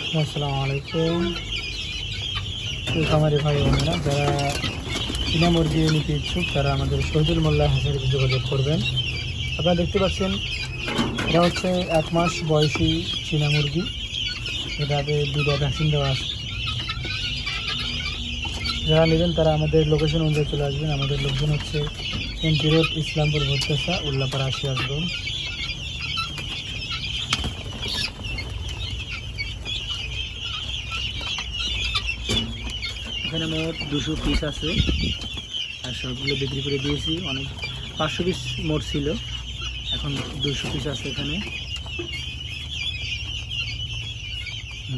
আসসালামু আলাইকুম। খামারি ভাই বোনেরা, যারা চীনা মুরগি নিতে ইচ্ছুক তারা আমাদের শহীদুল মোল্লা হাসানের যোগাযোগ করবেন। আপনারা দেখতে পাচ্ছেন, এটা হচ্ছে 1 মাস বয়সী চীনা মুরগি। এটাতে 2টা ভ্যাকসিন দেওয়া আছে। যারা নেবেন তারা আমাদের লোকেশন অনুযায়ী চলে আসবেন। আমাদের লোকেশন হচ্ছে এমপি রোড, ইসলামপুর ভোট্টাসা, উল্লাপাড়া, সিরাজগঞ্জ। এখানে মোট 200 পিস আছে, আর সবগুলো বিক্রি করে দিয়েছি। অনেক 500 পিস মোট ছিল, এখন 200 পিস আছে এখানে।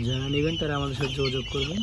যারা নেবেন তারা আমাদের সাথে যোগাযোগ করবেন।